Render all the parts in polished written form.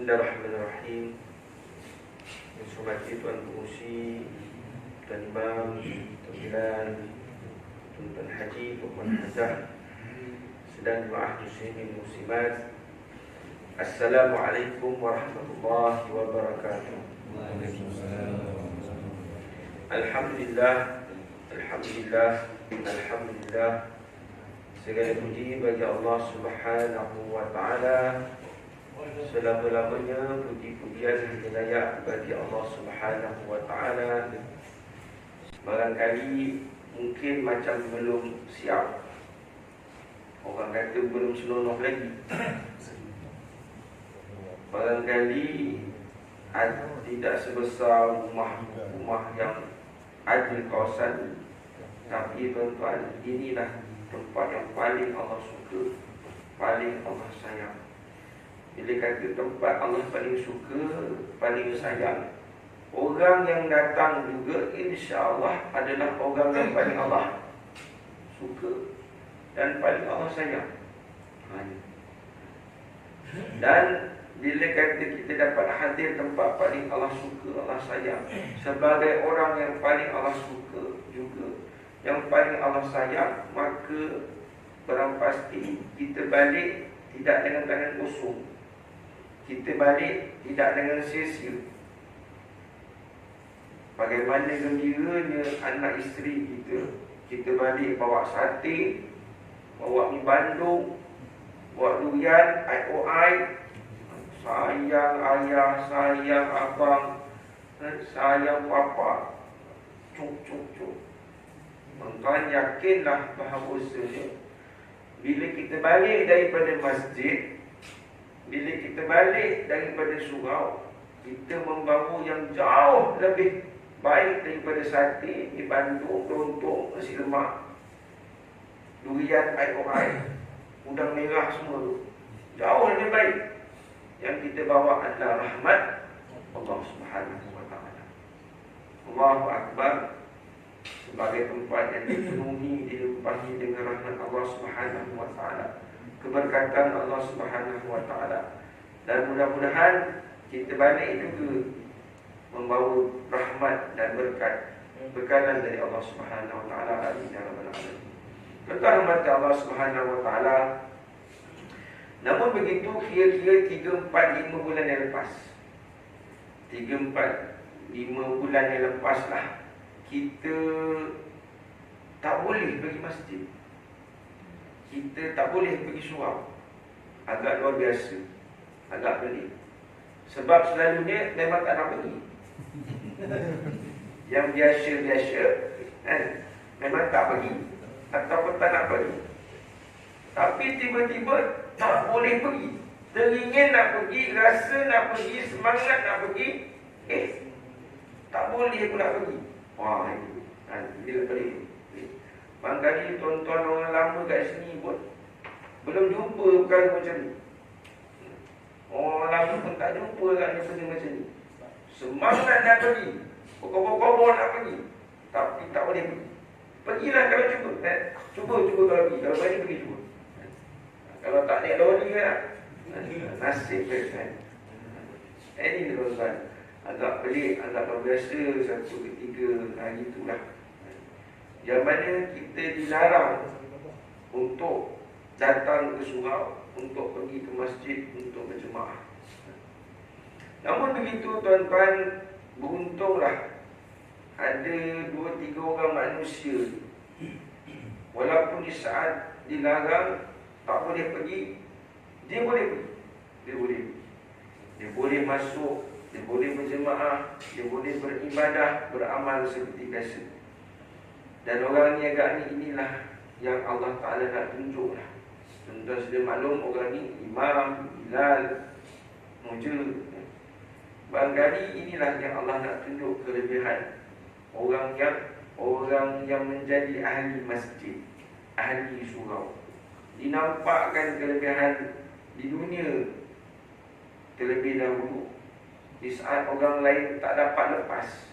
Bismillahirrahmanirrahim. Yang hormati Tuan Pengurusi, Tuan Imam, Tuan Bilal, Tuan Haji, Tuan Hazah, sedang jemaah muslimin muslimat. Assalamualaikum warahmatullahi wabarakatuh. Alhamdulillah, Alhamdulillah, Alhamdulillah. Segala puji bagi Allah Subhanahu wa ta'ala. Selama-lamanya puji-pujian hidayah bagi Allah Subhanahu wa ta'ala. Barangkali mungkin macam belum siap, orang kata belum senonoh lagi. Barangkali tidak sebesar rumah yang ada di kawasan. Tapi tuan-tuan, inilah tempat yang paling Allah suka, paling Allah sayang. Bila kata tempat Allah paling suka, paling sayang, orang yang datang juga insya-Allah adalah orang yang paling Allah suka dan paling Allah sayang. Dan bila kata kita dapat hadir tempat paling Allah suka, Allah sayang, sebagai orang yang paling Allah suka juga, yang paling Allah sayang, maka barang pasti kita balik tidak dengan tangan kosong. Kita balik tidak dengan sia-sia. Bagaimana gembiranya anak isteri kita balik bawa sate, bawa mi bandung, bawa durian, IOI. Sayang ayah, sayang abang, sayang papa. Cuk. Tuan yakinlah bahawasanya bila kita balik daripada masjid, bila kita balik daripada surau, kita membawa yang jauh lebih baik daripada sate, mi bandung, lontong, nasi lemak, durian, IOI, udang merah semua tu. Jauh lebih baik. Yang kita bawa adalah rahmat Allah Subhanahu wa ta'ala. Allahu Akbar. Sebagai tempat yang dipenuhi, dilimpahi dengan rahmat Allah Subhanahu wa ta'ala, keberkatan Allah Subhanahu wa ta'ala. Dan mudah-mudahan kita balik juga membawa rahmat dan berkat, berkanan dari Allah Subhanahu wa ta'ala. Amin ya rabbal alamin. Tentang rahmat Allah Subhanahu wa ta'ala. Namun begitu, kira-kira 3, 4, 5 bulan yang lepas, 3, 4, 5 bulan yang lepas lah, kita tak boleh pergi masjid, kita tak boleh pergi surau. Agak luar biasa, agak pelik. Sebab selalunya memang tak nak pergi. Yang biasa-biasa kan, memang tak pergi ataupun tak nak pergi. Tapi tiba-tiba tak boleh pergi, teringin nak pergi, rasa nak pergi, semangat nak pergi, tak boleh pula pergi. Wah, ini bila pelik. Barangkali tuan-tuan orang lama kat sini pun belum jumpa perkara macam ni. Orang lama pun tak jumpa kat benda macam ni. Semangat nak pergi, pokok-pokok nak pergi, tapi tak boleh pergi. Pergilah kalau cuba. Cuba kalau pergi. Kalau berani pergi cuba. Kalau tak naik lori kan, nasib kan. Ini tuan-tuan, agak pelik, agak luar biasa. Satu ketiga hari itulah yang mana kita dilarang untuk datang ke surau, untuk pergi ke masjid, untuk berjemaah. Namun begitu tuan-tuan, beruntunglah ada 2-3 orang manusia, walaupun di saat dilarang tak boleh pergi, dia boleh pergi. Dia boleh masuk, dia boleh berjemaah, dia boleh beribadah, beramal seperti biasa. Dan orang ni agak ni, inilah yang Allah Ta'ala nak tunjuklah. Tuan-tuan sudah maklum, orang ni imam, Bilal, Mujur. Barangkali inilah yang Allah nak tunjuk kelebihan orang yang menjadi ahli masjid, ahli surau. Dinampakkan kelebihan di dunia terlebih dahulu, di saat orang lain tak dapat lepas,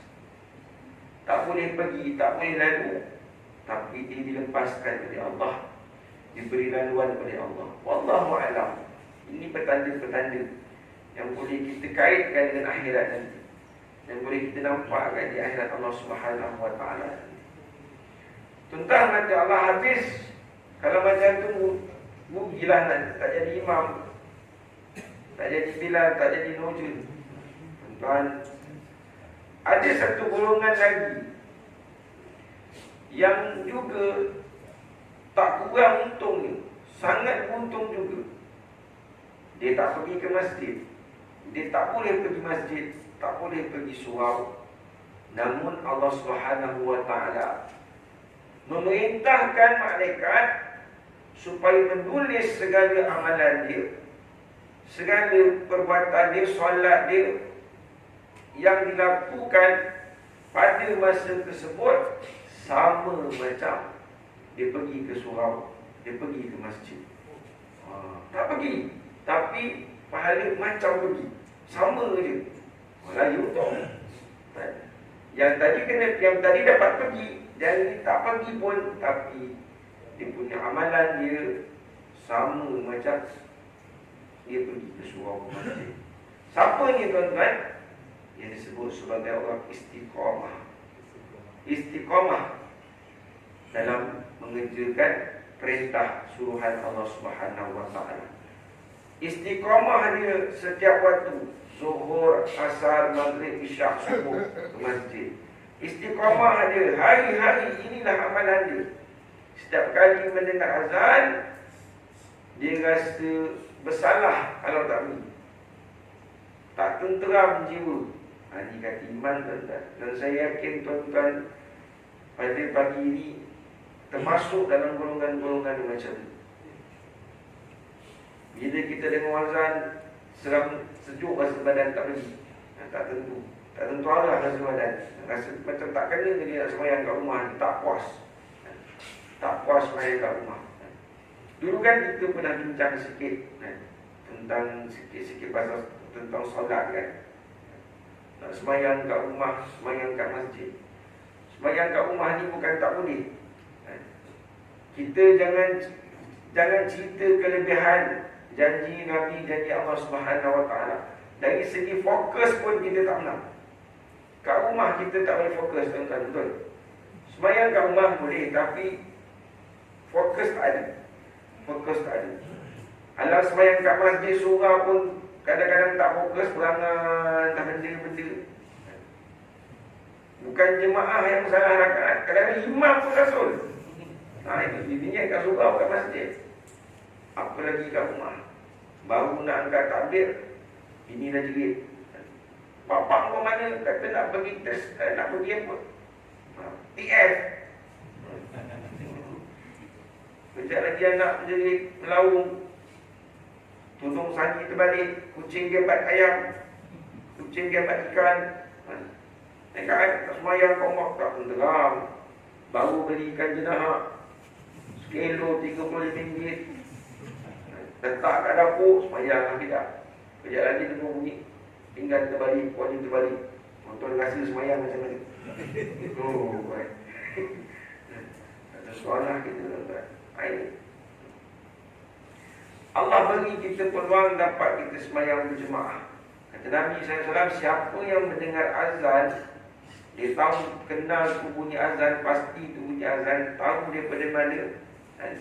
tak boleh pergi, tak boleh lalu, tapi dia dilepaskan oleh Allah, diberi laluan oleh Allah. Wallahu a'lam. Ini petanda-petanda yang boleh kita kaitkan dengan akhirat nanti, yang boleh kita nampakkan di akhirat Allah Subhanahu wa taala. Tuntang nanti Allah habis. Kalau macam tu rugilah nanti, tak jadi imam, tak jadi Bilal, tak jadi Nujul. Tuan-tuan, ada satu golongan lagi yang juga tak kurang untungnya, sangat untung juga. Dia tak pergi ke masjid, dia tak boleh pergi masjid, tak boleh pergi surau. Namun Allah Subhanahu wa taala memerintahkan malaikat supaya menulis segala amalan dia, segala perbuatan dia, solat dia yang dilakukan pada masa tersebut sama macam dia pergi ke surau, dia pergi ke masjid. Tak pergi, tapi pahala macam pergi, sama je. Layu tu. Yang tadi dapat pergi, dan ini tak pergi pun, tapi dia punya amalan dia sama macam dia pergi ke surau masjid. Siapa ni tuan-tuan? Yang disebut sebagai orang istiqamah. Istiqamah dalam mengerjakan perintah suruhan Allah Subhanahu wa taala. Istiqamah dia setiap waktu, zuhur, asar, maghrib, isyak, subuh ke masjid. Istiqamah dia hari-hari, inilah amalan dia. Setiap kali mendengar azan, dia rasa bersalah kalau tak pergi, tak tenteram jiwa. Ini kata iman, tuan-tuan. Dan saya yakin tuan-tuan pada pagi ini termasuk dalam golongan-golongan macam ni. Bila kita dengar azan, sejuk rasa badan tak pergi, tak tentu, tak tentu arah rasa badan, rasa macam tak kena dia nak sembahyang kat rumah, tak puas, tak puas sembahyang kat rumah. Dulu kan kita pernah bincang sikit tentang sikit-sikit pasal tentang solat kan. Nak sembahyang kat rumah, sembahyang kat masjid. Sembahyang kat rumah ni bukan tak boleh. Kita jangan cerita kelebihan janji Nabi, janji Allah Subhanahu wa taala. Dari segi fokus pun kita tak menang. Kat rumah kita tak boleh fokus, tuan-tuan, betul. Sembahyang kat rumah boleh, tapi fokus tak ada. Fokus tak ada. Alah sembahyang kat masjid surau pun kadang-kadang tak fokus, berangan tak benda-benda. Bukan jemaah yang salah rakaat, kadang-kadang imam pun rasul. Ini dirinya kat surau, kat masjid, apa lagi kat rumah. Baru nak angkat takbir, ini dah jerit. Bapak kau mana kata nak pergi test, nak pergi apa? TF. Kejap lagi anak jerit melaung, tudung sani terbalik, kucing gembat ayam, kucing gembat ikan. Dekat semayang kau mak tak tenteram. Baru beli ikan jenahak sekilo RM35. Letak kat dapur, semayang tidak. Kejap lagi tengok bunyi pinggan terbalik, kuali terbalik. Tuan rasa semayang macam mana? Oh, baik. Ada soalan kita tuan-tuan. Allah bagi kita peluang dapat kita semayang berjemaah. Kata Nabi SAW, siapa yang mendengar azan, dia tahu, kenal tu bunyi azan, pasti tu bunyi azan, tahu daripada mana,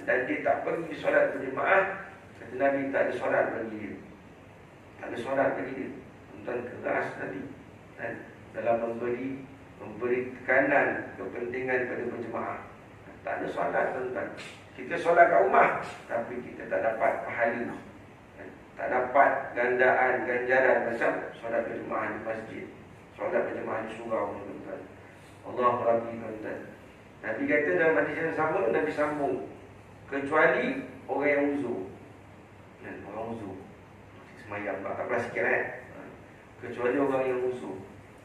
dan dia tak pergi solat berjemaah, kata Nabi, tak ada solat bagi dia. Tak ada solat bagi dia. Tuan keras Nabi dalam memberi tekanan kepentingan pada berjemaah. Tak ada solat, tuan-tuan. Kita solat kat rumah, tapi kita tak dapat pahala, tak dapat ganjaran macam solat berjemaah di masjid, solat berjemaah di surau, tuan-tuan. Allah Rabbi, tuan-tuan. Nabi kata dalam hadis yang sama, Nabi sambung, kecuali orang yang uzur. Orang uzur semayang, tak pernah sikit kecuali orang yang uzur.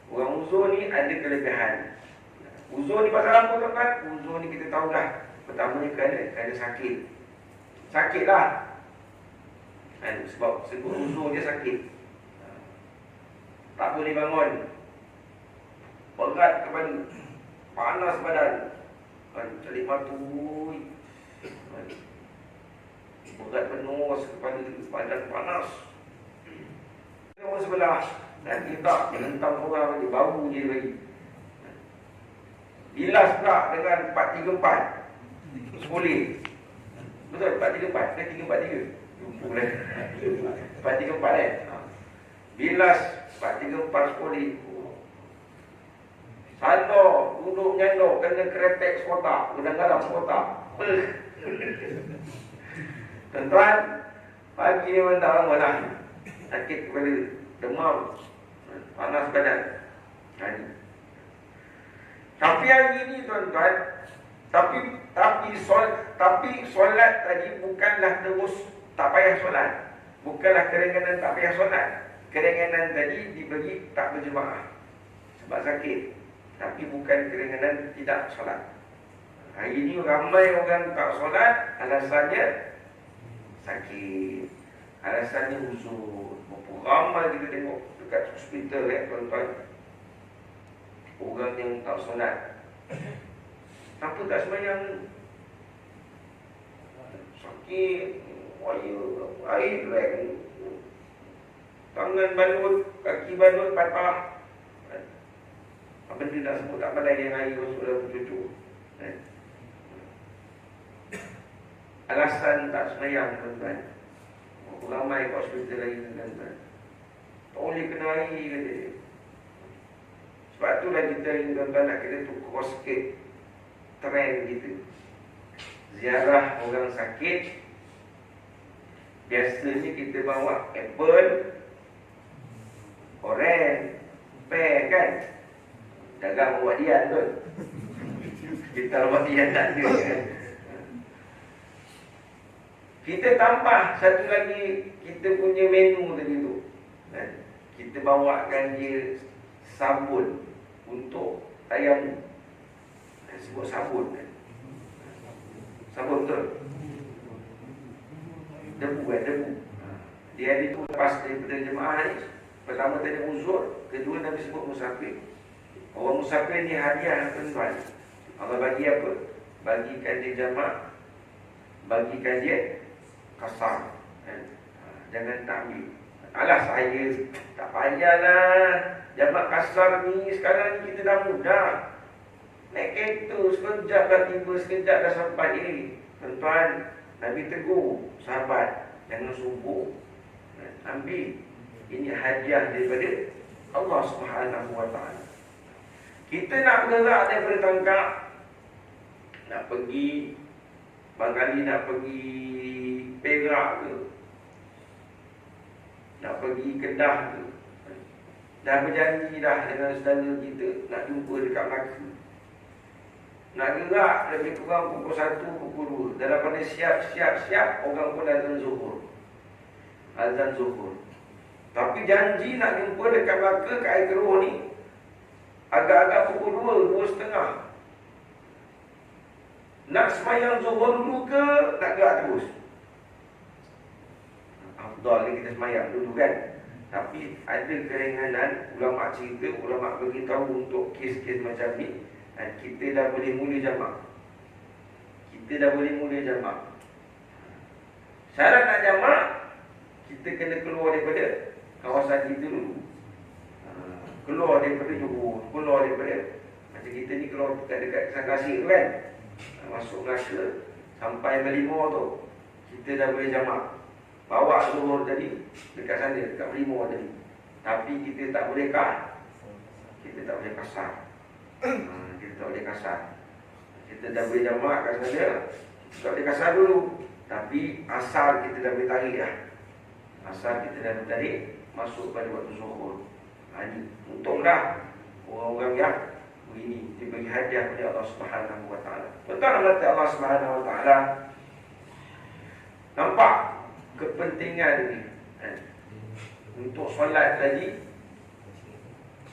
Orang uzur ni ada kelebihan. Uzur ni pasal apa, tuan-tuan? Uzur ni kita tahu dah. Pertama ni kerana sakit. Sakitlah. Sebab uzur dia sakit. Tak boleh bangun. Berat kepala. Panas badan. Cari batu. Berat penuh kepala, badan panas. nombor sebelah. Nanti tak, hentam orang dia bau je bagi. Bilas pula dengan 434 Sekolah. Betul 434 ke 343? Lupa lah. 434 Bilas 434 sekolah. Sando duduk nyandok kena kretek sekotak, kadang-kadang sekotak. Tuan-tuan, pagi ni memang tak lama lah. Sakit kepala, demam, panas badan. Tapi hari ini tuan-tuan, tapi solat tadi bukanlah terus tak payah solat. Bukanlah keringanan tak payah solat. Keringanan tadi diberi tak berjemaah sebab sakit. Tapi bukan keringanan tidak solat. Hari ini ramai orang tak solat, alasannya sakit, alasannya uzur. Berapa ramai kita tengok dekat hospital tuan-tuan, orang yang tak solat. Apa tak sembahyang? Sakit, air drag, tangan balut, kaki balut, patah. Apa dia nak sebut tak pandai yang air masuk dalam cucu. Alasan tak sembahyang tuan-tuan. Ramai kat hospital lagi tuan-tuan. Tak boleh kena air kata dia. Sebab itulah kita ingin tuan-tuan nak kena tukar sikit trend kita. Ziarah orang sakit. Biasanya kita bawa apple, oren, pear kan. Dagang buat dian tu. Kita buat dian tak ada kan. Kita tambah satu lagi kita punya menu tadi tu. Kita bawakan dia sabun untuk tayamum. Sebut sabun. Sabun betul. Debu kan, debu. Dia ada tu lepas daripada jemaah ni. Pertama tadi uzur, kedua Nabi sebut musafir. Orang musafir ni hadiah tuan-tuan. Allah bagi apa? Bagikan dia jamak, bagikan dia kasar. Jangan tak ambil. Alah saya tak payahlah. Jamak kasar ni sekarang ni kita dah mudah. Naik kereta sekejap dah tiba, sekejap dah sampai. Tuan-tuan, Nabi tegur sahabat, jangan sombong. Ambil. Ini hadiah daripada Allah Subhanahu Wa Taala. Kita nak bergerak daripada Tangkap, nak pergi, barangkali nak pergi Perak ke, nak pergi Kedah ke. Dah berjanji dah dengan saudara kita nak jumpa dekat Melaka. Nak gerak lebih kurang pukul 1, pukul 2. Dalam pada siap-siap, orang pun azan zuhur. Azan zuhur. Tapi janji nak jumpa dekat Melaka kat Air Keruh ni agak-agak pukul 2, 2.30. Nak semayang zuhur dulu ke nak gerak terus? Afdal kita semayang dulu kan. Tapi ada keringanan, ulama cerita, ulama beritahu untuk kes-kes macam ni, kita dah boleh mula jamak. Kita dah boleh mula jamak. Syarat nak jamak, kita kena keluar daripada kawasan kita dulu. Keluar daripada Johor, keluar daripada, macam kita ni keluar dekat Sangkasir tu kan, masuk Melaka sampai Melima tu, kita dah boleh jamak. Bawa Johor tadi dekat sana, dekat Melima tadi. Tapi kita tak boleh kita tak boleh kasar. Kita tak boleh kasar. Kita dah boleh jamak kat sana, kita tak boleh kasar dulu. Tapi asal kita dah boleh tarik lah. Asal kita dah boleh tarik, masuk pada waktu zuhur. Ini untunglah orang-orang yang begini diberi hadiah oleh Allah Subhanahu Wa Taala. Tuan-tuan kata Allah Subhanahu Wa Taala, nampak kepentingan ni untuk solat tadi.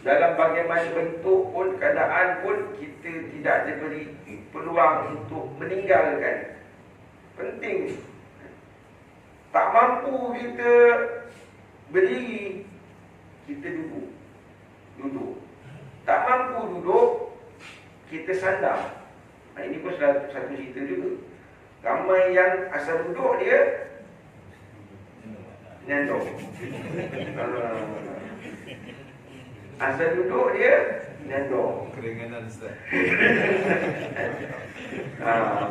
Dalam bagaimana bentuk pun, keadaan pun, kita tidak diberi peluang untuk meninggalkan. Penting. Tak mampu kita berdiri, kita duduk. Tak mampu duduk, kita sandar. Ini pun satu cerita juga. Ramai yang asal duduk dia nyandor. Asal duduk dia nyandor. Keringanan Ustaz.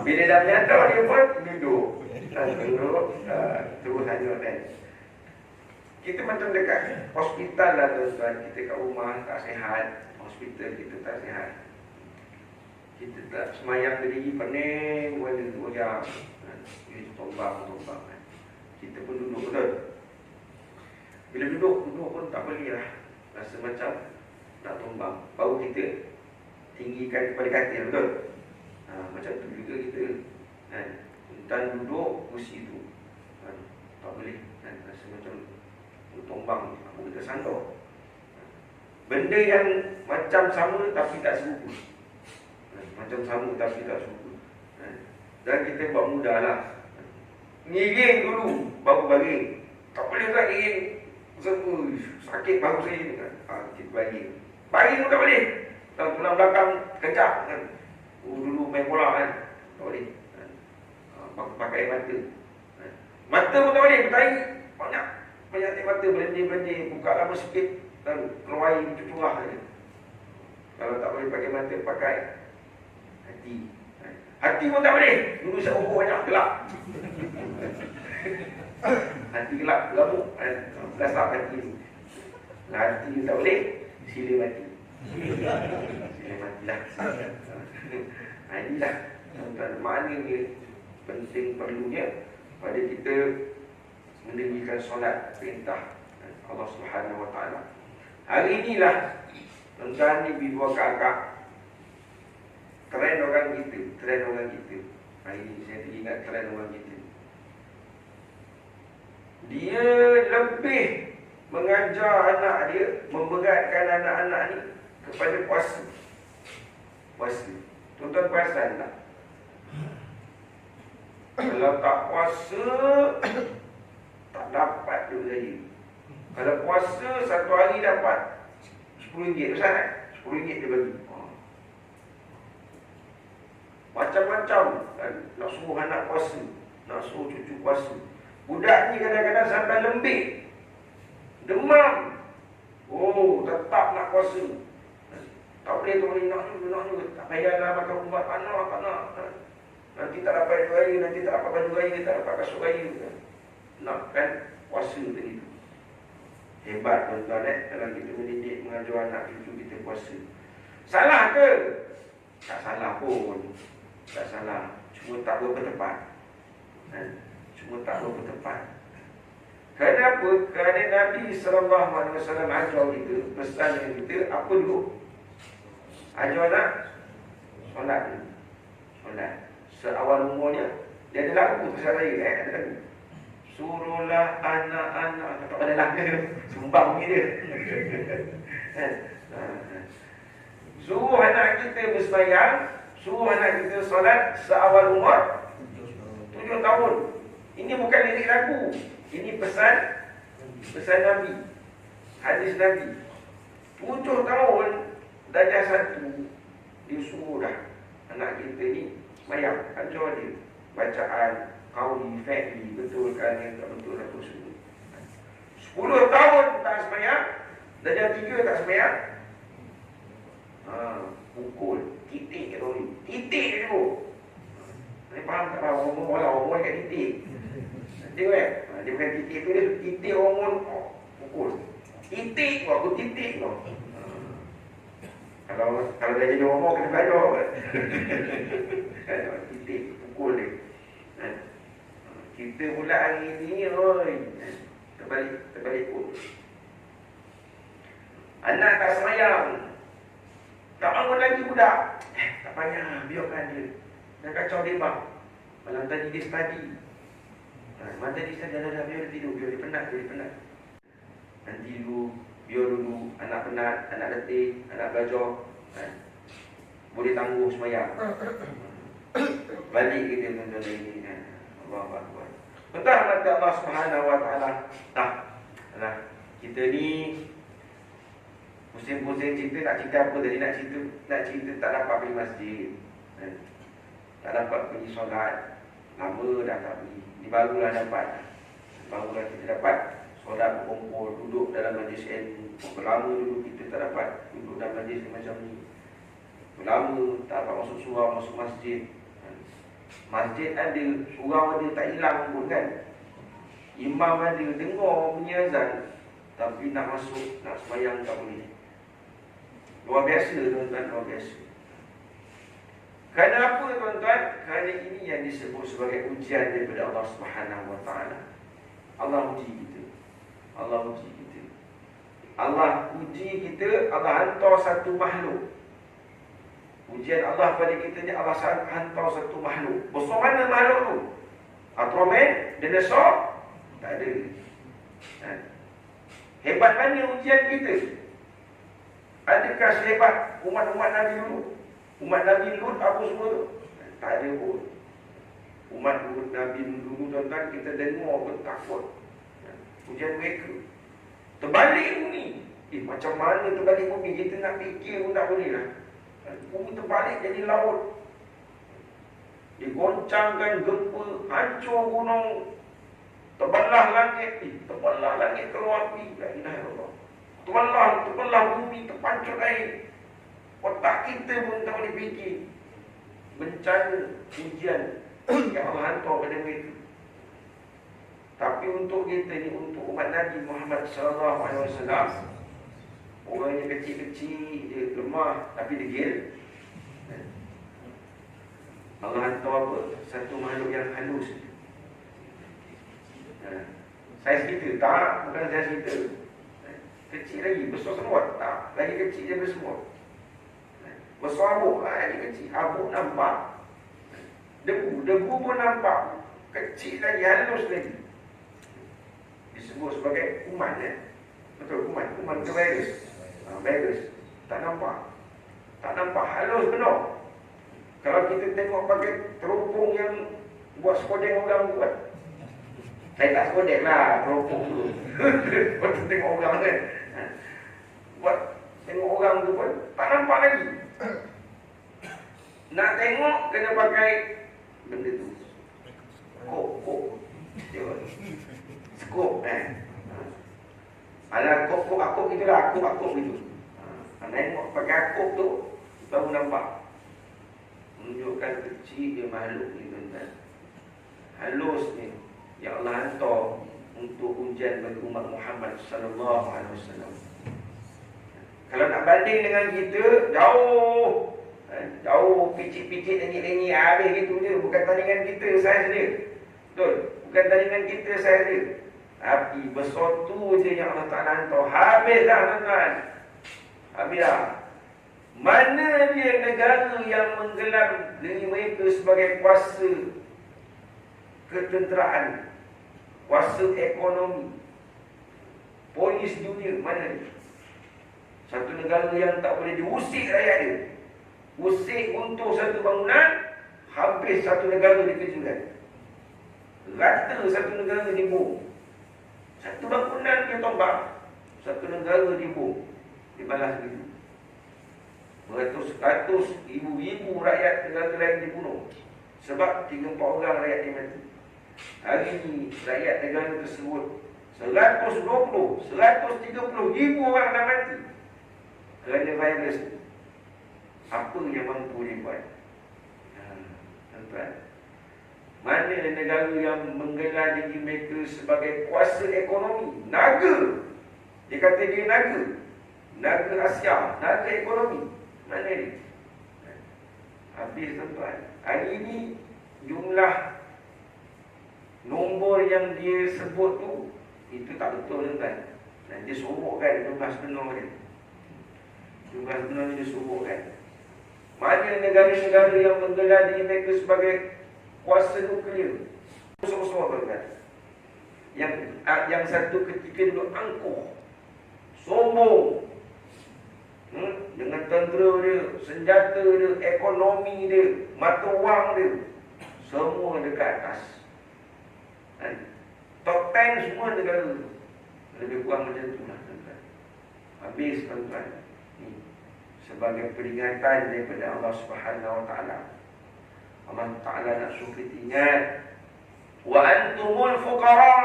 Bila dah menyandor dia pun duduk. Duduk terus hanyut kan. Kita macam dekat hospital lah tuan-tuan. Kita kat rumah tak sihat, hospital kita tak sihat. Kita tak semayang berdiri pening, wala tu ya. Tombang. Kita pun duduk betul. Bila duduk pun tak boleh lah. Rasa macam nak tumbang. Baru kita tinggikan kepada katil betul. Macam tu juga kita. Dan duduk kursi tu. Tak boleh. Rasa macam tumbang, aku kita sandor. Benda yang macam sama tapi tak serupa. Macam sama tapi tak serupa. Dan kita buat mudah lah. Ngiring dulu, baru baring. Tak boleh tak ngiring. Sakit baru saya. Kita baring. Baring pun tak boleh. Tulang belakang kejap kan. Dulu main bola kan. Tak boleh. Pakai mata. Mata pun tak boleh. Bertarik banyak air mata berhenti. Buka lama sikit dan keluar air curah saja. Kalau tak boleh pakai mata, pakai hati. Hati pun tak boleh. Dulu saya ukur banyak, gelap. Hati gelap, gelabuk. Belasap hati ni. Hati tak boleh, sila mati. Sila matilah. Inilah makna dia penting perlunya pada kita mendirikan solat perintah Allah Subhanahu Wa Taala. Hari inilah tuan-tuan ni dua kakak trend orang kita. Hari ini saya teringat trend orang kita. Dia lebih mengajar anak dia, memberatkan anak-anak ni kepada puasa. Tuan-tuan perasan tak? Kalau tak puasa tak dapat duit saya. Kalau puasa satu hari dapat RM10. Besar kan? RM10 dia bagi. Macam-macam nak suruh anak puasa, nak suruh cucu puasa. Budak ni kadang-kadang sampai lembik, demam. Tetap nak puasa. Tak boleh nak juga. Tak payahlah makan ubat, tak nak. Nanti tak dapat baju raya, nanti tak dapat baju raya, tak dapat kasut raya. Nak kan puasa tadi tu. Hebat tuan-tuan dalam kita mendidik, mengajar anak cucu kita puasa. Salah ke? Tak salah pun. Tak salah. Cuma tak berapa tepat. Kenapa? Kerana Nabi SAW ajar kita, pesan kita, apa dulu? Ajar anak solat dulu. Solat seawal umurnya. Dia ada lagu pasal saya ada lagu. Suruhlah anak-anak, tak ada lagu dia, sumbang ni dia. Suruh anak kita bersembahyang, suruh anak kita solat seawal umur 7 tahun. Ini bukan lirik lagu. Ini pesan Nabi, hadis Nabi. 7 tahun darjah 1 dia suruh dah anak kita ni sembahyang. Ajar dia bacaan qauli fi'li, betul kan yang tak betul aku suruh. 10 tahun tak sembahyang, darjah 3 tak sembahyang. Pukul titik dulu. Titik dulu. Ni faham tak faham? Orang kat titik. Dia bukan titik tu, dia titik hormon. Pukul titik, aku titik kau. Kalau dah jadi hormon kena belajar. Titik, pukul dia. Kita pula hari ni terbalik pun. Anak tak semayang, tak bangun lagi budak. Tak payah, biarkan dia. Dah kacau dia bang. Malam tadi dia study. Malam tadi study, dah biar dia tidur. Biar dia penat. Nanti biar dulu anak penat, anak letih, anak belajar. Boleh tangguh semayang. Balik kita tuan-tuan ini. Allah Akbar. Betul mata Allah Subhanahu Wa Taala. Kita ni pusing-pusing cerita nak cerita apa tadi, nak cerita tak dapat pergi masjid, tak dapat pergi solat, lama dah tak pergi. Ni barulah kita dapat solat berkumpul, duduk dalam majlis ilmu. Berlama dulu kita tak dapat duduk dalam majlis macam ni. Berlama tak dapat masuk surau, masuk masjid. Masjid ada, surau ada, tak hilang pun kan. Imam ada, dengar bunyi azan, tapi nak masuk, nak sembahyang tak boleh. Luar biasa tuan-tuan, luar biasa. Kerana apa tuan-tuan? Kerana ini yang disebut sebagai ujian daripada Allah Subhanahu Wa Taala. Allah uji kita. Allah uji kita. Allah uji kita, Allah hantar satu makhluk. Ujian Allah pada kita ni, Allah hantar satu makhluk. Besar mana makhluk tu? Ultraman, dinosaur? Tak ada. Hebat mana ujian kita? Adakah sehebat umat-umat Nabi dulu? Umat Nabi Lut apa semua tu? Tak ada pun. Umat Nabi dulu tuan-tuan, kita dengar pun takut. Ujian mereka. Terbalik bumi. Macam mana terbalik bumi? Kita nak fikir pun tak boleh lah. Bumi terbalik jadi laut. Digoncangkan gempa, hancur gunung, terbelah langit. Terbelah langit keluar api. La ilaha illallah. Terbelah bumi, terpancur air. Otak kita pun tak boleh fikir. Bencana, ujian yang Allah hantar pada mereka. Tapi untuk kita ni, untuk umat Nabi Muhammad SAW, orangnya kecil-kecil, dia lemah tapi degil. Allah hantar apa? Satu makhluk yang halus. Saiz kita? Tak, bukan saiz kita. Kecil lagi, besar semua? Tak, lagi kecil daripada semua. Besar abuk, lagi kecil. Abuk nampak. Debu pun nampak. Kecil lagi, halus lagi. Disebut sebagai kuman ya. Betul, kuman ke virus. Virus. Tak nampak. Tak nampak, halus benar. Kalau kita tengok pakai teropong yang buat sekodeng orang buat. Saya tak sekodeng lah teropong tu. Waktu tengok orang kan. Buat tengok orang tu pun tak nampak lagi. Nak tengok kena pakai benda tu. Kok. Skop Alah kok itulah, akuk itu. Tengok pakai akuk tu baru nampak. Menunjukkan kecil makhluk ni tuan-tuan. Halus ni yang Allah hantar untuk ujian bagi umat Muhammad sallallahu alaihi wasallam. Kalau nak banding dengan kita, jauh picit-picit lengit-lengit habis gitu je. Bukan tandingan kita saiz dia. Betul? Bukan tandingan kita saiz dia. Tapi besar tu je yang Allah Ta'ala hantar. Habis dah tuan-tuan. Habis dah. Mana dia negara yang menggelar diri mereka sebagai kuasa ketenteraan, kuasa ekonomi, polis dunia, mana dia? Satu negara yang tak boleh diusik rakyat dia. Usik untuk satu bangunan, habis satu negara dikejukan. Rata satu negara dibom. Satu bangunan dia tombak, satu negara dibom. Dibalas begitu. Beratus-ratus, ibu-ibu rakyat negara lain dibunuh. Sebab 3-4 orang rakyat dia mati. Hari ini rakyat negara tersebut 120, 130 ribu orang dah mati kerana virus ni. Apa yang mampu dia buat? Tuan-tuan, mana negara yang menggelar diri mereka sebagai kuasa ekonomi, naga. Dia kata dia naga Asia, naga ekonomi. Mana dia? Habis tuan-tuan. Hari ini jumlah nombor yang dia sebut tu, itu tak betul tuan-tuan. Dan dia sorokkan jumlah sebenar dia. Jumlah sebenar dia sorokkan. Mana negara-negara yang menggelar diri mereka sebagai kuasa nuklear, semua tuan-tuan. Yang satu ketika duduk angkuh, sombong, dengan tentera dia, senjata dia, ekonomi dia, mata wang dia, semua dekat atas. Top 10 semua negara tu. Lebih kurang macam tu lah tuan-tuan. Habis tuan-tuan. Ni sebagai peringatan daripada Allah Subhanahu Wa Taala. Allah Ta'ala nak suruh kita ingat, wa antumul fuqara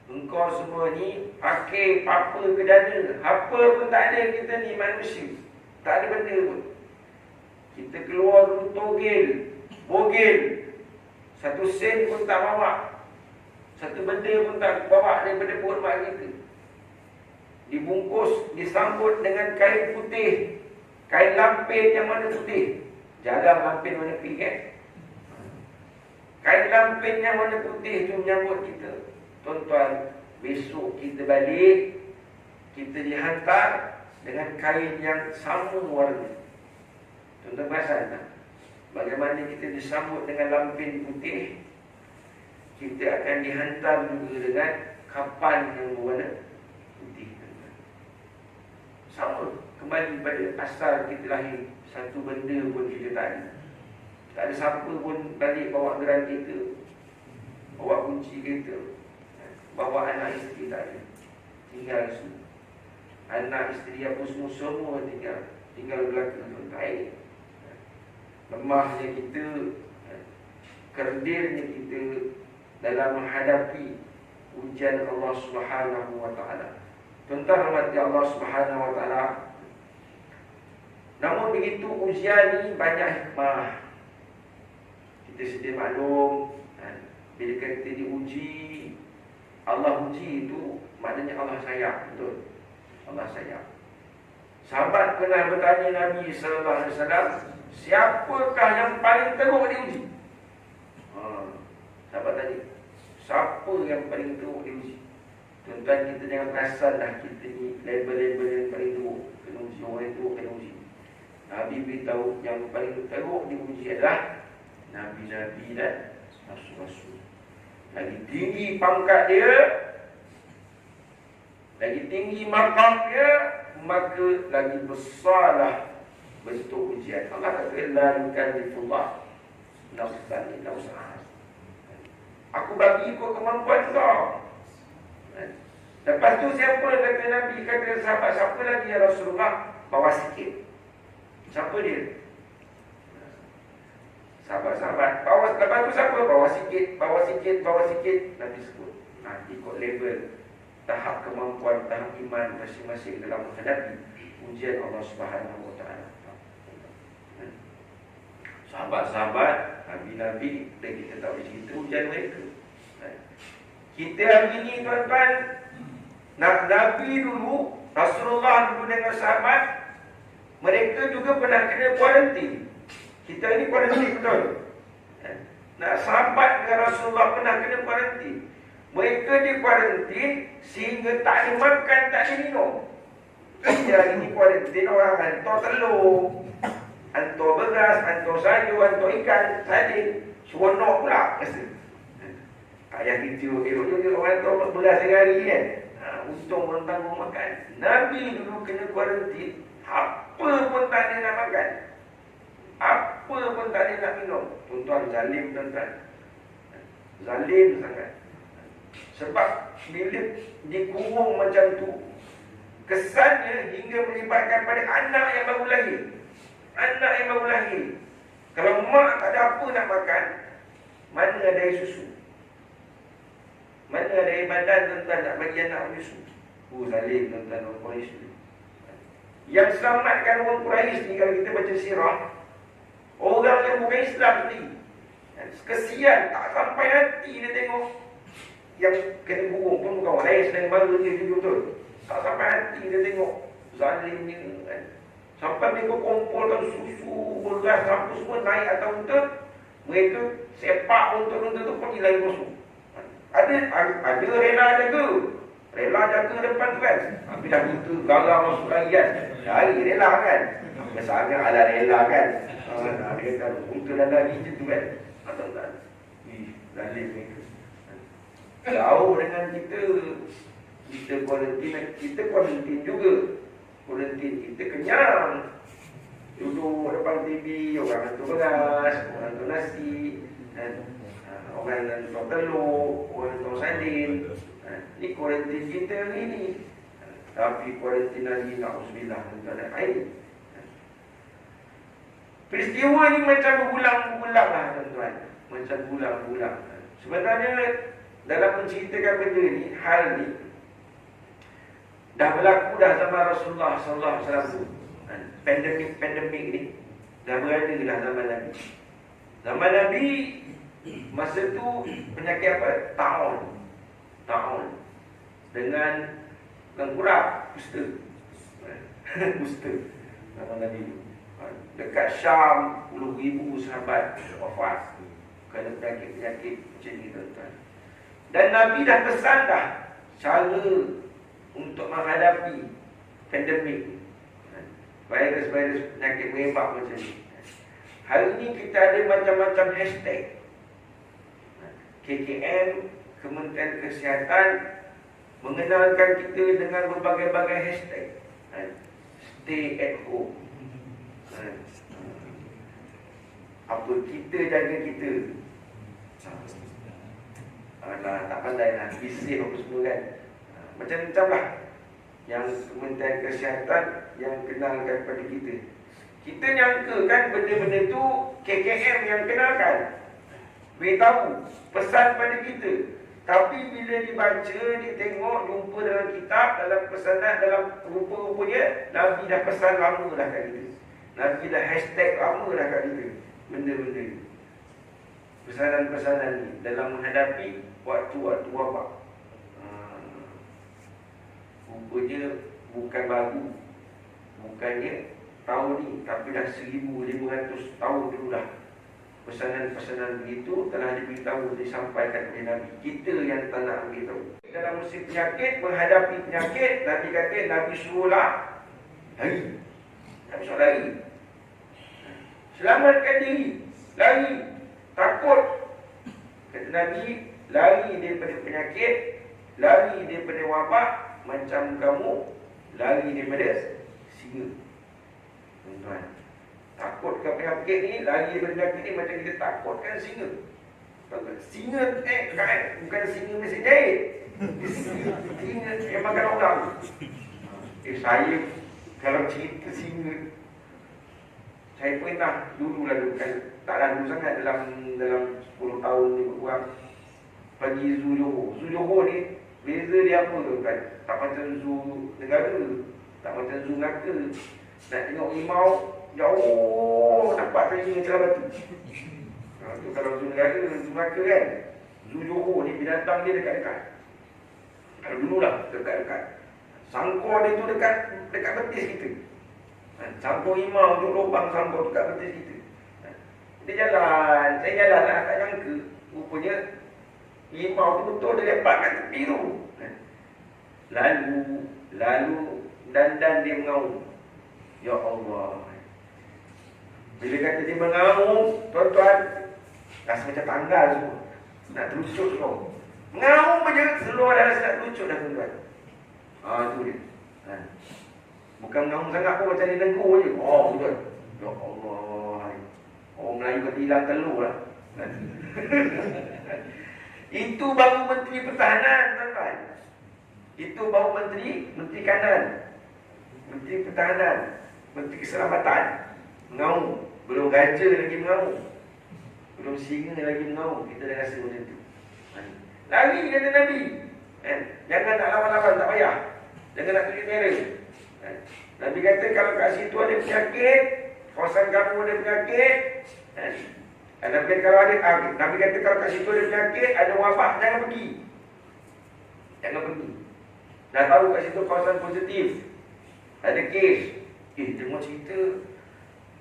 Engkau semua ni pakai apa ke dana, apa pun tak ada kita ni manusia. Tak ada benda pun. Kita keluar dulu togel, bogel. 1 sen pun tak bawa. Satu benda pun tak bawa daripada perut mak kita. Dibungkus, disambut dengan kain putih. Kain lampin yang mana putih. Jarang lampin warna pink kan. Kain lampin yang warna putih tu menyambut kita. Tuan-tuan, besok kita balik, kita dihantar dengan kain yang sama warna. Tuan-tuan perasan tak? Bagaimana kita disambut dengan lampin putih, kita akan dihantar juga dengan kapan yang berwarna putih. Sama, kembali pada asal kita lahir. Satu benda pun kita tak ada. Tak ada siapa pun balik bawa geran kereta, bawa kunci kereta, bawa anak isteri tak ada. Tinggal semua. Anak isteri apa semua tinggal belakang tuan-tuan. Lemahnya kita, kerdilnya kita dalam menghadapi ujian Allah Subhanahu wa taala. Tuan-tuan rahmati Allah Subhanahu wa taala. Namun begitu ujian ini banyak hikmah. Kita sedia maklum, bila kita diuji, Allah uji itu maknanya Allah sayang, betul. Allah sayang. Sahabat pernah bertanya Nabi sallallahu alaihi wasallam, siapakah yang paling teruk diuji? Sahabat tanya, siapa yang paling teruk diuji? Tuan-tuan, kita jangan perasanlah kita ni label-label yang paling teruk. Kena uji, orang yang teruk kena uji. Nabi beritahu yang paling teruk diuji adalah Nabi-Nabi dan Rasul-Rasul. Lagi tinggi pangkat dia, lagi tinggi maqam dia, maka lagi besarlah bentuk ujian. Allah kata, la yukallifullah nafsan illa wus'aha. Aku bagi ikut kemampuan kau. Lepas tu siapa kata Nabi, kata sahabat, siapa lagi ya Rasulullah? Bawa sikit. Siapa dia? Sahabat-sahabat. Lepas tu siapa? Bawa sikit, bawa sikit, bawa sikit. Nabi sebut. Ikut level tahap kemampuan, tahap iman masing-masing dalam menghadapi ujian Allah Subhanahu wa taala. Sahabat-sahabat, Nabi-Nabi, dan kita tahu cerita ujian mereka. Kita hari ini tuan-tuan, Nabi dulu, Rasulullah dulu dengan sahabat, mereka juga pernah kena kuarantin. Kita ini kuarantin betul. Sahabat dengan Rasulullah pernah kena kuarantin. Mereka dikuarantin sehingga tak ada makan, tak ada minum. Kita hari ini kuarantin, orang hantar telur, hantar beras, hantar sayur, hantar ikan, sardin, seronok pula rasa. Ayah kita elok juga orang hantar beras sehari kan. Untung orang tanggung makan. Nabi dulu kena kuarantin, apa pun tak ada nak makan, apa pun tak ada nak minum. Tuan-tuan, zalim tuan-tuan, zalim sangat. Sebab bila dikurung macam tu, kesannya hingga melibatkan pada anak yang baru lahir. Anak yang baru lahir, kalau mak tak ada apa nak makan, mana ada air susu, mana ada air badan tuan-tuan nak bagi anak menyusu. Zalim tuan-tuan, orang Quraisy ni. Yang selamatkan orang Quraisy ni, kalau kita baca sirah, orang yang bukan Islam ni, kesian, tak sampai hati dia tengok yang kena burung pun bukan orang lain selain baru dia juga betul. Tak sampai hati dia tengok zalim ni kan. Sampai mereka kumpulkan susu, beras, apa semua naik atas unta. Mereka sepak unta-unta tu pergi lain kosong. Ada rela jaga. Rela jaga depan tu kan. Tapi dah unta garam masuk lagi kan. Cari rela kan. Biasanya ada rela kan. Dia kata unta dah lari je tu kan. Tak. Zalim mereka. Jauh dengan kita. Kita kuarantin juga. Kuarantin kita kenyang. Duduk depan TV, orang hantar beras, orang hantar nasi, orang hantar telur, orang hantar sardin. Ini kuarantin kita hari ni. Tapi kuarantin lagi, na'udzubillah, tak ada air. Peristiwa ni macam berulang-ulang lah tuan-tuan. Macam berulang-ulang. Sebenarnya dalam menceritakan benda ni, hal ni dah berlaku dah zaman Rasulullah sallallahu alaihi wasallam. Pandemik ni dah berada dah zaman Nabi. Zaman Nabi masa tu penyakit apa? Taun. Dengan kurap, kusta. Kusta. Zaman Nabi tu. Dekat Syam 10,000 sahabat wafat kerana penyakit-penyakit macam ni, tuan-tuan. Dan Nabi dah pesan dah cara untuk menghadapi pandemik, virus-virus penyakit merebak macam ni. Hari ni kita ada macam-macam hashtag. KKM, Kementerian Kesihatan mengenalkan kita dengan berbagai-bagai hashtag. Stay at home. Apa, kita jaga kita. Alah, tak pandai lah, bisik apa semua kan. Macam-macam lah yang Kementerian Kesihatan yang kenalkan kepada kita. Kita nyangka kan benda-benda tu KKM yang kenalkan, beritahu, pesan pada kita. Tapi bila dibaca, ditengok, jumpa dalam kitab, dalam pesanan, dalam rupa-rupanya Nabi dah pesan lama dah kat kita. Nabi dah hashtag lama dah kat kita benda-benda ni, pesanan-pesanan ni dalam menghadapi waktu-waktu wabak. Rupanya bukan baru, bukannya tahun ni, tapi dah 1,500 tahun dulu dah pesanan-pesanan begitu telah diberitahu, disampaikan oleh Nabi. Kita yang tak nak beritahu. Dalam musim penyakit, menghadapi penyakit, Nabi kata, Nabi suruhlah lari. Nabi suruh lari. Selamatkan diri, lari. Takut, kata Nabi, lari daripada penyakit, lari daripada wabak, macam kamu lari daripada singa. Tuan-tuan, takutkan penyakit ni, lari daripada penyakit ni macam kita takutkan singa. Singa kan, bukan singa mesin jahit. Singa yang makan orang. Saya kalau cerita singa, saya pernah dulu kan, tak lalu sangat, dalam 10 tahun ni kurang, pergi Zoo Johor. Zoo Johor ni beza dia apa tu kan? Tak macam zoo negara, tak macam zoo Melaka. Nak tengok rimau jauh, nampak tadi celah batu. Tu kalau zoo negara, zoo Melaka kan. Zoo Johor ni binatang dia dekat-dekat. Kalau dulu lah dekat-dekat. Sangkor dia tu dekat betis kita. Sangkor rimau duduk lubang sangkor dekat betis kita. Dia jalan, saya jalan lah, tak nyangka. Rupanya rimau tu betul dia lepak kat tepi tu. Lalu dan dia mengaum. Ya Allah. Bila kata dia mengaum, tuan-tuan, rasa macam tanggal semua. Nak terucut semua. Mengaum saja, seluar dah rasa nak terucut dah, tuan-tuan. Tu dia. Bukan mengaum sangat pun, macam dia nengkur je. Betul. Ya Allah. Orang Melayu kata hilang telur lah. Itu baru Menteri Pertahanan, tuan-tuan. Itu baru Menteri Kanan, Menteri Pertahanan, Menteri Keselamatan. Mengaum. Belum raja lagi mengaum, belum singa lagi mengaum. Kita dah rasa macam tu. Lari kata Nabi. Jangan nak lawan-lawan, tak payah. Jangan nak tunjuk merah. Nabi kata kalau kat situ ada penyakit, kawasan kamu ada penyakit, Nabi kata kalau kat situ ada penyakit, ada wabak, jangan pergi. Jangan pergi. Dah tahu kat situ kawasan positif, ada kes. Tengok cerita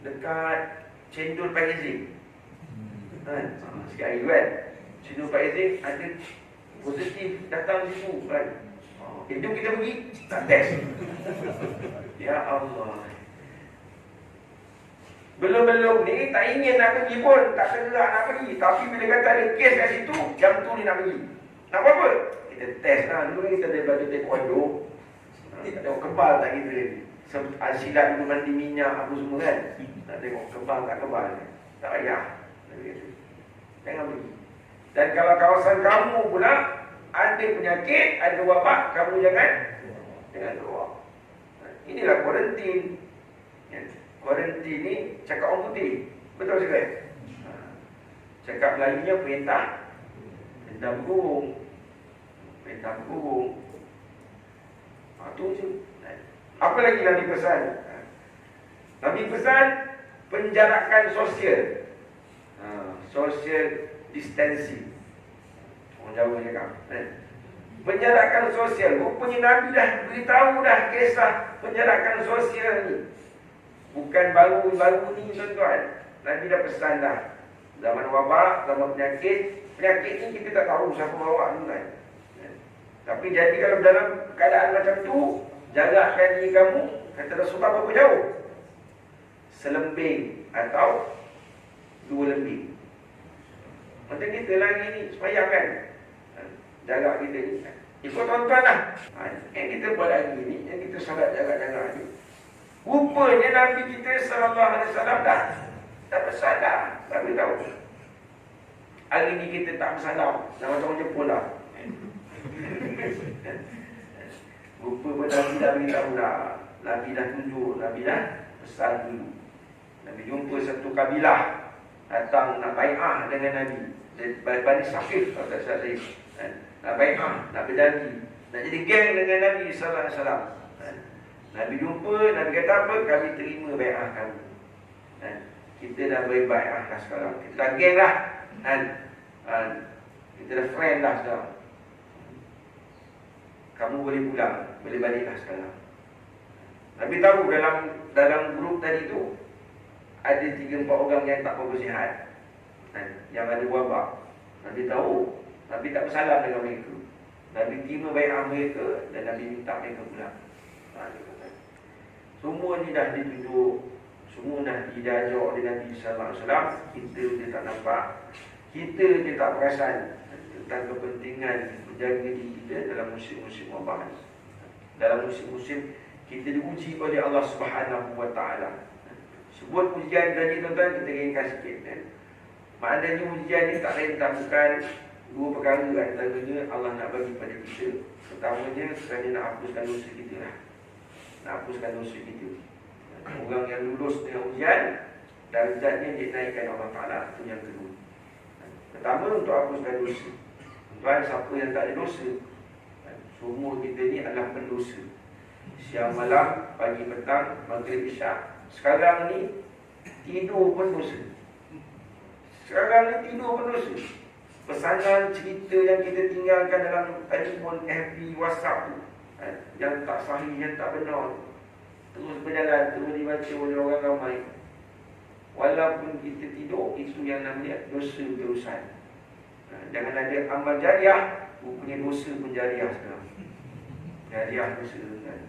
dekat Cendol Pak Izzik. Sikit hari kan, Cendol Pak Izzik ada positif datang situ kan. Jom kita pergi, tak test. Ya Allah. Belum ni tak ingin nak pergi pun, tak tergerak nak pergi. Tapi bila kata ada kes kat situ, jam tu ni nak pergi. Nak buat apa? Kita test lah. Dulu ni kita ada baju taekwondo. Tengok kebal tak kita ni. Silat dulu mandi minyak apa semua kan. Nak tengok kebal tak kebal. Tak payah. Jangan pergi. Dan kalau kawasan kamu pula ada penyakit, ada wabak, kamu jangan keluar. Inilah kuarantin. Kuarantin ni cakap orang putih. Betul sekali. Cakap Melayunya perintah burung. Tampung. Itu je. Apa lagi Nabi pesan? Nabi pesan penjarakan sosial. Social distancing. Orang Jawa cakap. Penjarakan sosial. Rupanya Nabi dah beritahu dah kisah penjarakan sosial ni. Bukan baru-baru ni tuan-tuan. Nabi dah pesan dah. Zaman wabak, zaman penyakit. Penyakit ni kita tak tahu siapa bawa tuan. Tapi jadi kalau dalam keadaan macam tu, jagakan diri kamu. Kata Rasulullah berapa jauh? Selembing atau 2 lembing. Macam kita lagi ni, semayang kan? Jaga kita ni. Ikut tuan-tuan lah. Yang kita buat lagi ni, yang kita salat jaga-jaga ni. Rupanya Nabi kita SAW dah bersalah. Tak beritahu. Hari ni kita tak bersalah. Nak macam orang Jepun lah. Rupanya Nabi dah beritahu dah. Nabi dah tunjuk. Nabi dah pesan dulu. Nabi jumpa satu kabilah datang nak bai'ah dengan Nabi. Bani Saqif kalau tak salah saya. Nak bai'ah, nak berjanji, nak jadi geng dengan Nabi sallallahu alaihi wasallam. Nabi jumpa, Nabi kata apa? Kami terima bai'ah kamu. Kita dah bai'ah dah sekarang. Kita dah geng lah. Kita dah friend dah sekarang. Kamu boleh pulang, boleh balik lah sekarang. Nabi tahu dalam grup tadi tu ada 3-4 orang yang tak berapa sihat, yang ada wabak. Nabi tahu, Nabi tak bersalam dengan mereka. Nabi terima bai'ah mereka dan Nabi minta mereka pulang. Semua ni dah ditunjuk, semua dah diajar oleh Nabi sallallahu alaihi wasallam. Kita dia tak nampak, kita dia tak perasan tentang kepentingan menjaga diri kita dalam musim-musim wabak ni. Dalam musim-musim kita diuji oleh Allah Subhanahu wa taala. Sebut ujian tadi tuan-tuan, kita ringkas sikit kan. Maknanya ujian ni tak lain tak bukan 2 perkara. Antaranya Allah nak bagi pada kita. Pertamanya kerana nak hapuskan dosa kita lah. Nak hapuskan dosa kita. Orang yang lulus dengan ujian, darjatnya dinaikkan Allah Ta'ala. Itu yang kedua. Pertama untuk hapuskan dosa. Tuan, siapa yang tak ada dosa, semua kita ni adalah pendosa. Siang malam, pagi petang, maghrib isyak. Sekarang ni tidur pun dosa. Sekarang ni tidur pun dosa. Pesanan cerita yang kita tinggalkan dalam telefon, FB, WhatsApp tu, yang tak sahih, yang tak benar, terus berjalan, terus dibaca oleh orang ramai. Walaupun kita tidur, itu yang namanya dosa terusan. Jangan ada amal jariah, rupanya dosa pun jariah sekarang. Jariah dosa kan.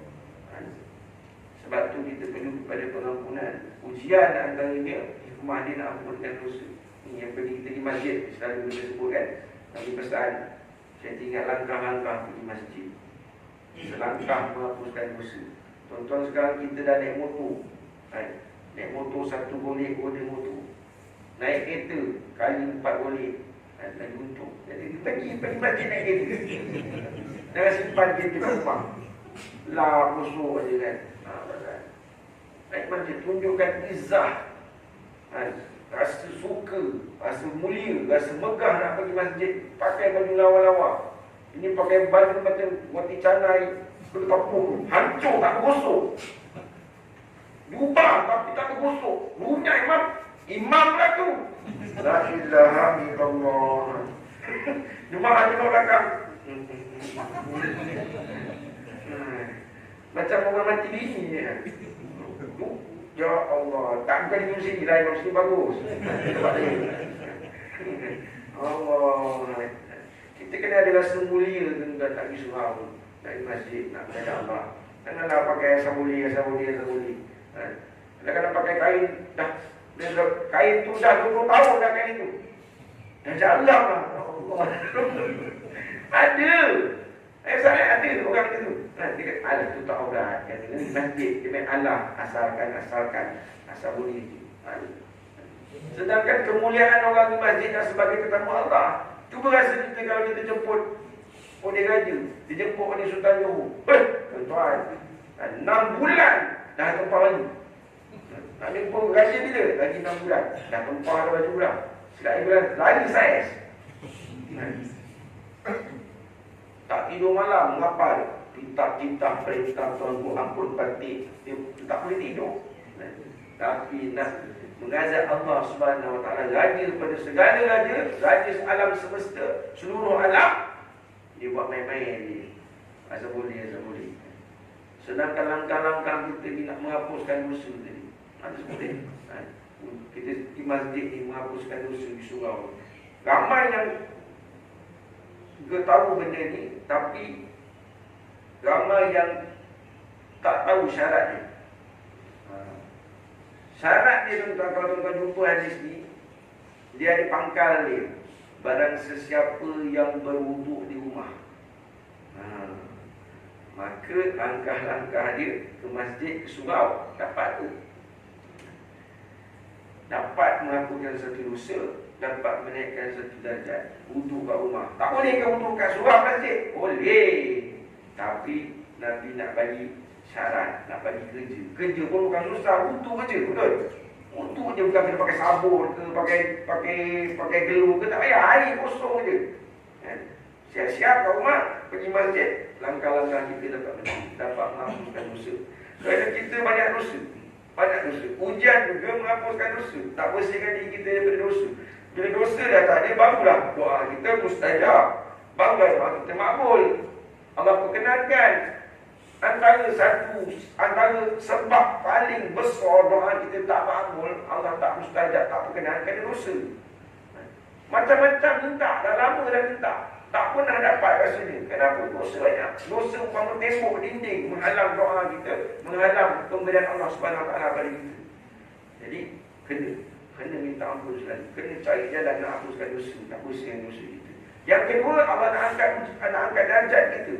Sebab tu kita perlu kepada pengampunan. Ujian antaranya hikmah dia nak ampunkan dosa. Ini yang pergi kita di masjid, selalu kita sebut kan. Nabi pesan, saya tinggal langkah-langkah pergi masjid, selangkah menghapuskan dosa. Tuan-tuan, sekarang kita dah naik motor, naik motor 1 golek order motor, naik kereta kali 4 golek, lagi untung. Jadi kita pergi masjid naik kereta. Jangan simpan kereta kat rumah, lah musuh je kan. Naik masjid, tunjukkan izzah, rasa suka, rasa mulia, rasa megah nak pergi masjid. Pakai baju lawa-lawa. Ini pakai baju macam roti canai, bertepung, hancur tak bergosok. Jubah tapi tak bergosok. Runya imam lah tu. La ilaha illallah. Jemaah di belakang. Macam orang mati bini ni. Ya Allah, tak bukan di sini lain, di sini bagus. Allah, kita kena ada rasa mulia tuan-tuan, tak pergi surau, dari masjid, nak berkata Allah. Janganlah pakai sabuli. Kadang-kadang pakai kain, kain tu dah 20 tahun dah kain tu. Dah jalan lah. Allah. Ada. Saya ada orang macam tu. Dia kata, Allah tu tak aurat. Kata, ni masjid. Dia main Allah. Asalkan. Asal boleh. Sedangkan kemuliaan orang di masjid dah sebagai tetamu Allah. Cuba rasa kita kalau kita jemput oleh raja, dia jemput oleh Sultan Johor. Tuan-tuan, 6 bulan dah tempah baju. Nak jemput raja bila? Lagi 6 bulan. Dah tempah dah baju pula. Sekali bulan, lari saiz. Tak tidur malam, menghafal kitab-kitab perintah Tuhan ku ampun batik. Dia tak boleh tidur. Tapi nak mengazab Allah Subhanahu Wa Taala, raja pada segala raja, raja alam semesta, seluruh alam, dia buat main-main dia. Asal boleh. Sedangkan langkah-langkah kita ni nak menghapuskan dosa tadi. Asal boleh. Kita di masjid ni menghapuskan dosa di surau. Ramai yang tahu benda ni, tapi ramai yang tak tahu syaratnya. Syarat dia tuan-tuan, kalau tuan-tuan jumpa hadis ni, dia ada pangkal dia. Barang sesiapa yang berwuduk di rumah, maka langkah-langkah dia ke masjid, ke surau, dapat tu. Dapat mengakukan satu dosa, dapat menaikkan satu darjat. Wuduk kat rumah. Tak boleh ke wuduk kat surau masjid? Boleh. Tapi Nabi nak bagi syarat, nak bagi kerja. Kerja pun bukan susah, wuduk kerja, betul? Wuduk je, bukan kena pakai sabun ke, pakai gelu ke, tak payah, air kosong je. Siap-siap kat rumah, pergi masjid. Langkah-langkah kita dapat menghapuskan dosa. Kerana kita banyak dosa. Ujian juga menghapuskan dosa. Tak bersihkan diri kita daripada dosa. Bila dosa dah tak ada, barulah doa kita mustajab. Barulah doa kita makbul. Allah perkenankan antara sebab paling besar doa kita tak makbul, Allah tak mustajab, tak perkenankan dosa. Macam-macam minta, dah lama dah minta, tak pernah dapat rasanya. Kenapa? Dosa banyak. Dosa umpama tembok dinding menghalang doa kita, menghalang pemberian Allah Subhanahu Wa Taala pada kita. Jadi kena minta ampun selalu. Kena cari jalan nak hapuskan dosa, nak bersihkan dosa kita. Yang kedua, Allah nak angkat darjat kita,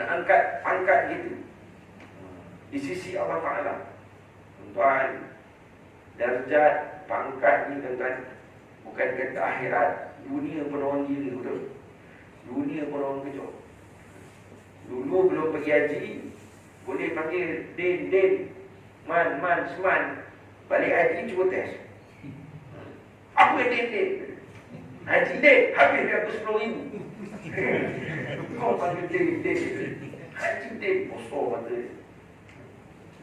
nak angkat pangkat kita di sisi Allah Ta'ala. Tuan, darjat, pangkat ni tuan-tuan, bukan kata akhirat. Dunia pun orang gila, betul? Dunia pun orang kejut. Dulu belum pergi haji, boleh panggil Din, Man, Seman. Balik haji cuba test. Apa Din? Haji Din, habis dia aku 10,000. Kau panggil Din. Haji Din, kosong mata.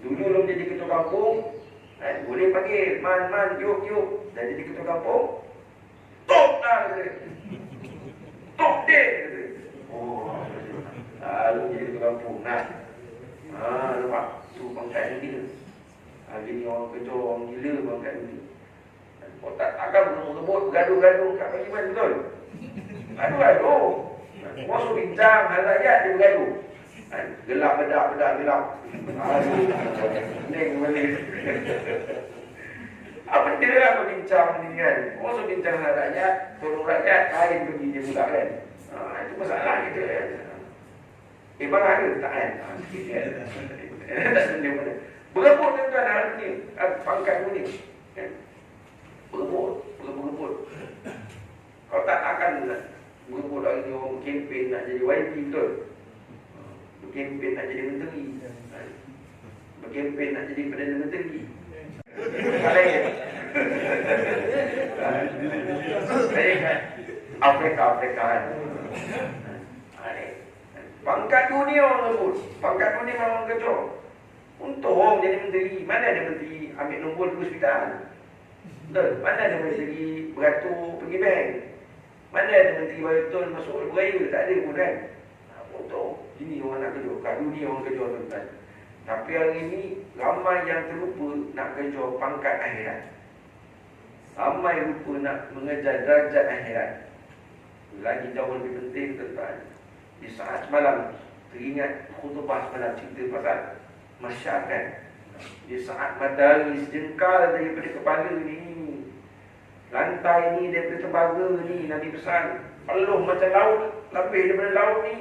Dulu belum jadi ketua kampung, boleh panggil Man, yuk. Dah jadi ketua kampung, Tok lah kata. Tok Din kata. Oh, lalu jadi ketua kampung. Nampak? Tu pangkat yang gila. Hari ni orang kerja, orang gila pangkat ni. Kau takkan berebut, gaduh-gaduh kat parlimen, betul? Gaduh-gaduh. Masuk bincang, hal rakyat dia bergaduh. Gelap, bedak, gelap. Neng balik. Apa dia lah berbincang ni kan? Masuk bincang hal rakyat, tolong rakyat, lain pergi dia pula kan? Itu masalah kita kan? Bang ada tak kan? Tak sendiri mana. Berebut tuan-tuan hari ni, pangkat ni kan? Berebut. Kalau tak akan berebut hari ni orang berkempen nak jadi YP, betul? Berkempen nak jadi menteri, berkempen nak jadi Perdana Menteri. Afrika kan. Pangkat dunia orang sebut. Pangkat dunia orang kecoh. Untuk orang jadi menteri, mana ada menteri ambil nombor ke hospital? Betul? Mana ada menteri beratur pergi bank? Mana ada menteri betul masuk beraya? Tak ada pun kan? Untuk ini orang nak kecoh. Kat dunia orang kecoh tuan-tuan. Tapi hari ini ramai yang terlupa nak kejar pangkat akhirat. Ramai lupa nak mengejar darjat akhirat. Lagi jauh lebih penting tuan-tuan, di saat semalam teringat khutbah semalam cerita pasal masyarakat. Di saat matahari sejengkal daripada kepala ni, lantai ni daripada tembaga ni, Nabi pesan peluh macam laut, lebih daripada laut ni.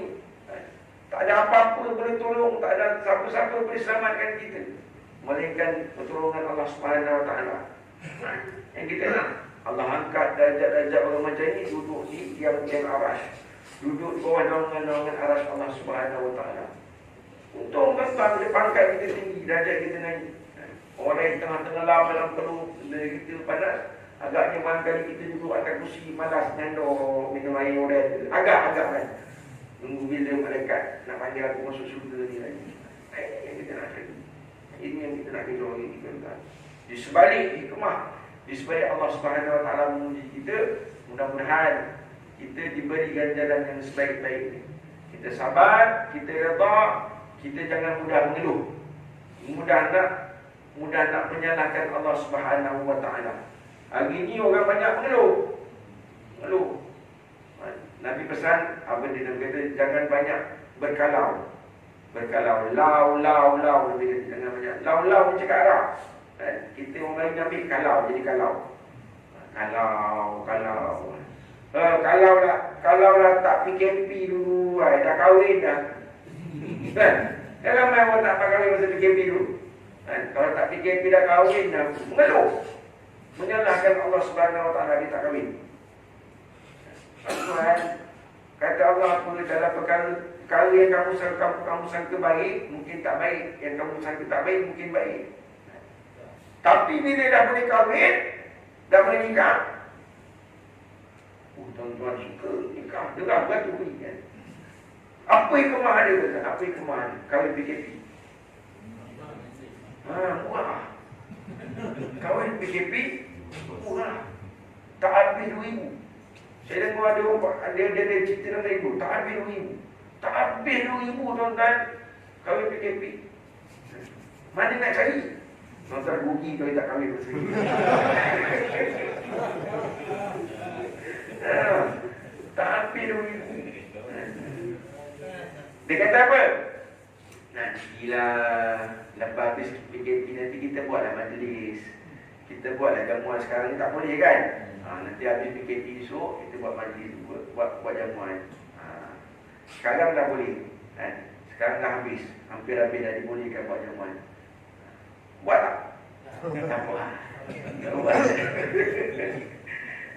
Tak ada apa-apa boleh tolong, tak ada siapa-siapa boleh selamatkan kita melainkan pertolongan Allah Subhanahu Wa Taala. Yang kita nak Allah angkat darjat-darjat orang macam ni, duduk di tiang-tiang arasy, duduk di bawah naungan-naungan arasy Allah Subhanahu Wa Taala. Untuk membesar pangkat kita tinggi, darjat kita naik. Orang lain tengah-tengah dalam peluh, kita panas, agaknya barangkali kita duduk atas kursi malas nyandor minum air orang. Agak kan. Tunggu bila malaikat nak panggil aku masuk surga ni lagi. Yang kita nak cari. Ini yang kita nak hidup lagi tuan-tuan. Di sebalik hikmah, di sebalik Allah Subhanahu Wa Taala menguji kita, mudah-mudahan kita diberi ganjaran yang sebaik-baiknya. Kita sabar, kita redha, kita jangan mudah mengeluh. Mudah nak menyalahkan Allah Subhanahu Wa Taala. Hari ni orang banyak mengeluh. Nabi pesan, apa dia kata, jangan banyak berkalau. Lau, Nabi kata, jangan banyak. Lau ni cakap Arab. Kita orang lain ambil kalau, jadi kalau. Kalau lah tak PKP dulu, dah kahwin dah. Kan ramai orang tak kahwin masa PKP dulu. Kalau tak PKP dah kahwin dah, mengeluh. Menyalahkan Allah Subhanahu Wa Taala dia tak kahwin. Tuhan, kata Allah apa dalam perkara yang kamu sangka baik, mungkin tak baik. Yang kamu sangka tak baik, mungkin baik. Tapi bila dah boleh kahwin, dah boleh nikah, tuan-tuan suka nikah. Dengar batu ni kan. Apa hikmah dia kata? Apa hikmah dia? Kahwin PKP. Murah. Kahwin PKP murah. Tak habis RM2,000. Saya dengar ada orang dia cerita dalam ibu. Tak habis RM2,000. Tak habis RM2,000 tuan-tuan. Kahwin PKP. Mana nak cari? Tuan-tuan rugi kalau tak kahwin masa ni. Tak habis RM2,000. Dia kata apa? Nantilah lepas habis PKP nanti kita buatlah majlis. Kita buatlah jamuan. Sekarang ni tak boleh kan? Nanti habis PKP esok kita buat majlis, buat jamuan. Sekarang dah boleh. Sekarang dah habis. Hampir dah dibolehkan buat jamuan. Buat tak? Tak buat.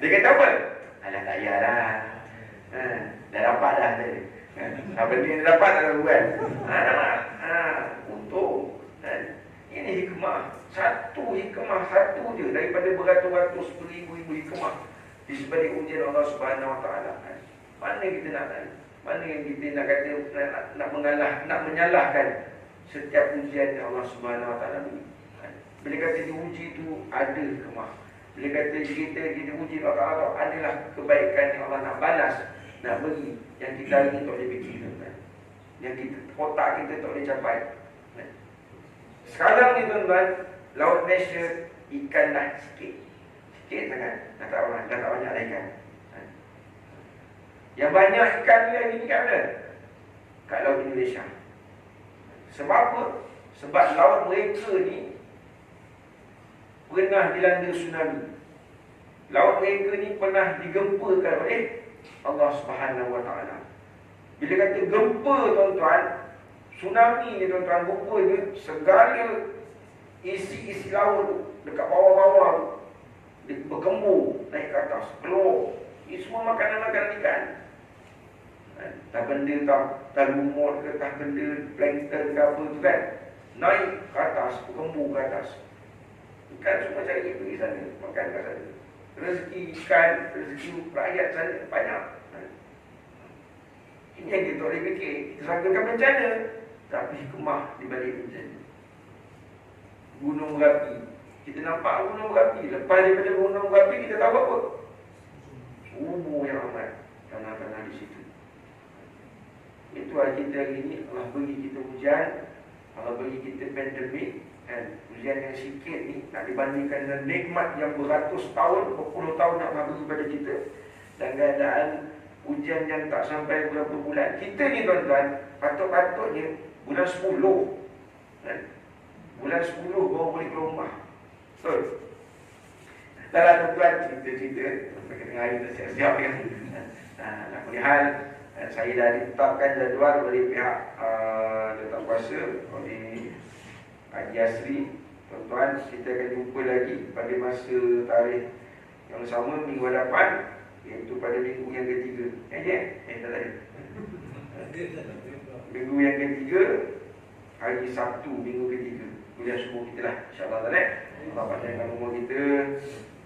Dia kata apa? Alah tak payahlah. Dah dapat dah tadi. Apa dia dapat dah kan? Untung. Ini hikmah. Satu je daripada beratus-ratus, beribu-ribu hikmah di sebalik ujian Allah Subhanahu Wa Taala. Mana kita nak tahu? Mana yang kita nak kata nak menyalahkan setiap ujian yang Allah Subhanahu Wa Taala beri. Bila kata diuji itu ada hikmah. Bila kata kita diuji oleh Allah, adalah kebaikan yang Allah nak balas, nak beri, yang kita ingin tak boleh fikirkan, yang kita kotak kita tak boleh capai. Sekarang ni tuan-tuan, Laut Malaysia ikan dah sikit sangat. Dah tak banyak dah ikan. Yang banyak ikan ni lagi ni kat mana? Kat Laut Indonesia. Sebab apa? Sebab laut mereka ni pernah dilanda tsunami. Laut mereka ni pernah digempakan oleh Allah Subhanahu Wa Taala. Bila kata gempa tuan-tuan, tsunami ni tuan-tuan, rupanya segala isi laut tu dekat bawah-bawah tu dia berkembur naik ke atas, keluar. Ini semua makanan-makanan ikan. Tak benda tak lumut ke, tak benda plankton ke apa tu kan, naik ke atas, berkembur ke atas. Ikan semua cari pergi sana, makan kat sana. Rezeki ikan, rezeki rakyat sana banyak. Ini yang kita boleh fikir. Kita sangkakan bencana, tapi hikmah di balik bencana. Gunung Merapi, kita nampak Gunung Merapi. Lepas daripada Gunung Merapi, kita tahu apa? Sumur yang amat tanah-tanah di situ. Itu kita hari ini. Allah bagi kita hujan, Allah bagi kita pandemik, kan? Ujian yang sikit ni nak dibandingkan dengan nikmat yang beratus tahun, berpuluh tahun nak bagi kepada kita, dan keadaan ujian yang tak sampai berapa bulan. Kita ni tuan-tuan, patut-patutnya bulan 10 kan? Bulan 10 baru boleh keluar rumah. Betul? Dalam tuan-tuan cerita-cerita tengah hari dah siap-siap kan. Nak hal, saya dah ditetapkan jadual oleh pihak Jawatan Kuasa, oleh Haji Asri. Tuan-tuan, kita akan jumpa lagi pada masa tarikh yang sama minggu hadapan, iaitu pada minggu yang ketiga. Tak ada. Minggu yang ketiga, hari Sabtu minggu ketiga. Kuliah subuh kita lah, insyaAllah. Allah panjangkan umur kita,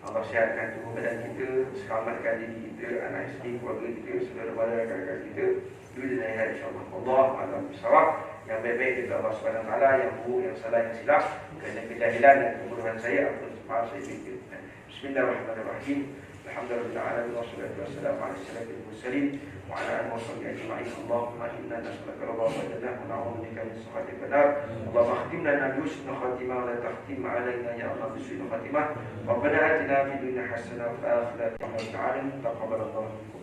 Allah sihatkan tubuh badan kita, selamatkan diri kita, anak isteri, keluarga kita, saudara-saudara, rakan-rakan kita. Dulu dan akhirat insya-Allah. Allah alam bisawab. Yang baik-baik dari Allah Subhanahu Wa Taala, yang buruk, yang salah, yang silap kerana kejahilan dan kebodohan saya, ampun maaf saya minta. Bismillahirrahmanirrahim. Alhamdulillah alamin wassalatu wassalamu ala asyrafil mursalin wa ala alihi washabbihi ajma'in. Allahumma inna nas'aluka ridha wa jannah wa na'udzubika min sakhatika nar. Allahumma khtim lana bi husnil khatimah wa la takhtim 'alaina ya Allah bi su'il khatimah. Rabbana atina fid dunya hasanah wa fil akhirati hasanah wa qina adzabannar. Taqabbalallahu minkum.